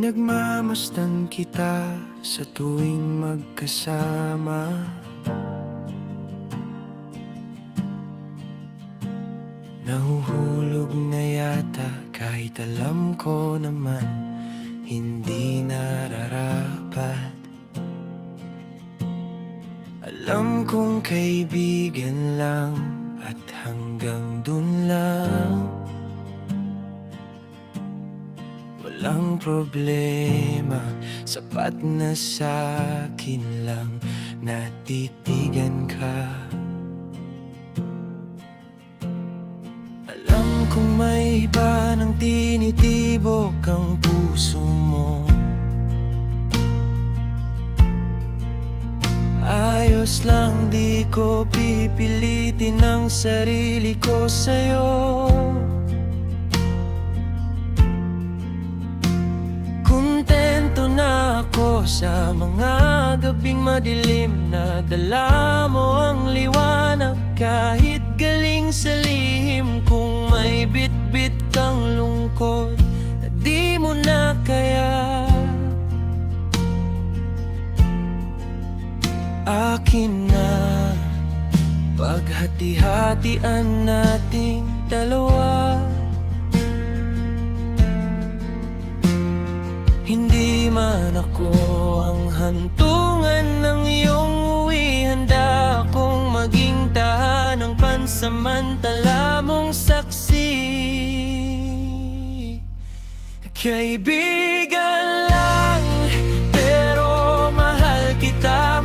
Pinagmamasdan kita sa tuwing magkasama. Nahuhulog na yata kahit alam ko naman hindi nararapat. Alam kong kaibigan lang at hanggang dun lang. Walang problema, sapat na sa'kin lang natitigan ka. Alam kong may iba nang tinitibok ang puso mo. Ayos lang, di ko pipilitin ang sarili ko sa'yo. Kontento na ako sa mga gabing madilim na dala mo ang liwanag. Kahit galing sa lihim, kung may bit-bit kang lungkot na di mo na kaya, akin na paghati-hatian nating dalawa. Hindi man ako ang hantungan ng iyong uwi, handa akong maging tahanang pansamantala mong saksi. Kaibigan lang, pero mahal kita,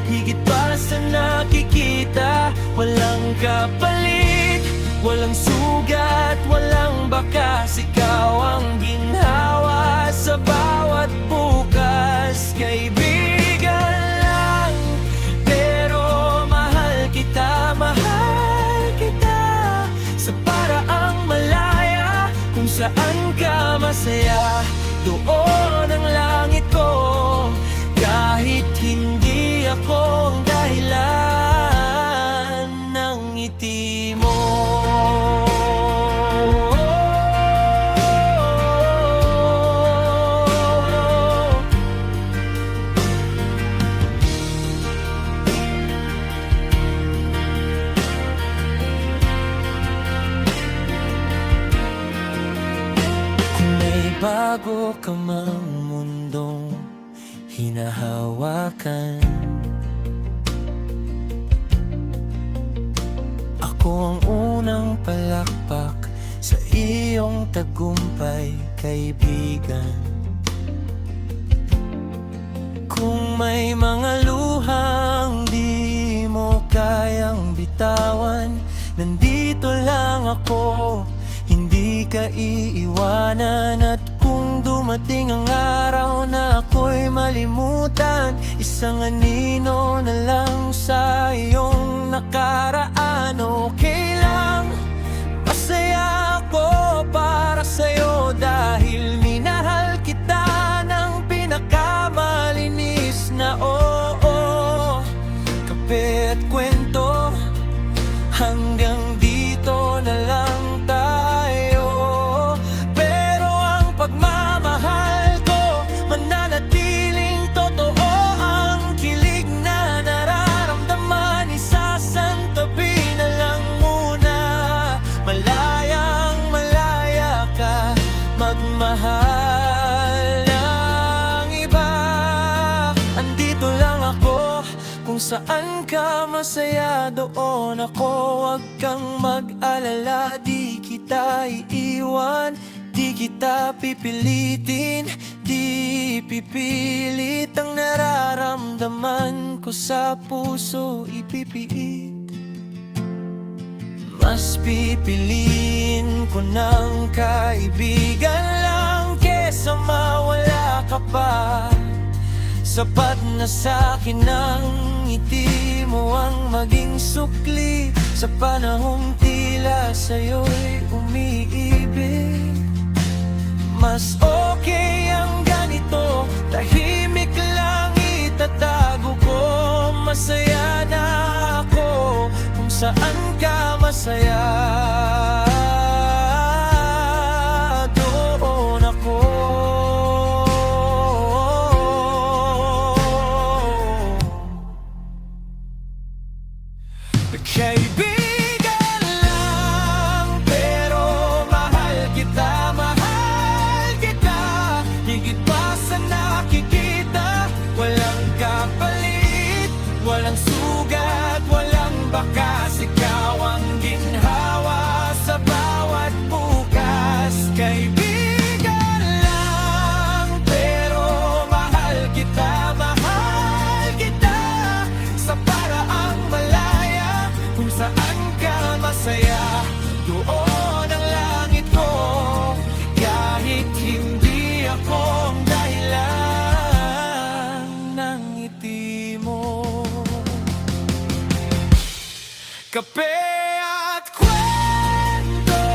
higit pa sa nakikita. Walang kapalit, walang sugat, walang bakas. Ikaw ang ginhawa sa bawat bukas. Kaibigan lang, pero mahal kita, sa paraang malaya. Kung saan ka masaya, doon ang langit ko. Kahit hindi ako ang dahilan ng ngiti mo. Kung may bago ka mang mundong hinahawakan, ako ang unang palakpak sa iyong tagumpay, kaibigan. Kung may mga luhang di mo kayang bitawan, nandito lang ako, hindi ka iiwanan. At kung dumating ang araw na ako'y malimutan, isang anino na lang sa iyong nakaraan. Okay lang, masaya ako para sa'yo, dahil minahal kita ng pinakamalinis na oo. Kape at kwento, hanggang dito na lang tayo. Pero ang pagmamahal ko mananatiling totoo. Ang kilig na nararamdaman, isasantabi na lang muna. Malayang malaya ka magmahal ng iba. Andito lang ako, kung saan ka masaya, doon ako. Huwag kang mag-alala, di kita iiwan, di kita pipilitin, di pipilit ang nararamdaman ko sa puso ipipiit. Mas pipiliin ko ng kaibigan lang kesa mawala ka pa. Sapat na sa'kin ang ngiti mo ang maging sukli sa panahong tila sa'yo'y umiibig. Mas okay ang ganito, tahimik lang itatago ko. Masaya na ako kung saan ka masaya. Doon Kaibigan lang, pero mahal kita, higit pa sa nakikita. Walang kapalit, walang sugat, walang bakas. Ikaw ang ginhawa sa bawat bukas. Kaibigan lang, pero mahal kita sa paraang malaya. Kung saan ka masaya, doon ang langit ko. Kahit hindi ako ang dahilan ng ngiti mo. Kape at kwento,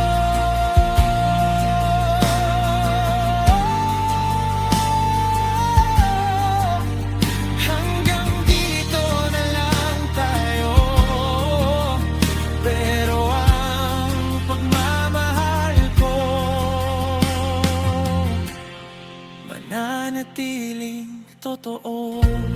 hanggang dito na lang tayo. Pero ang pagmamahal ko mananatiling totoo.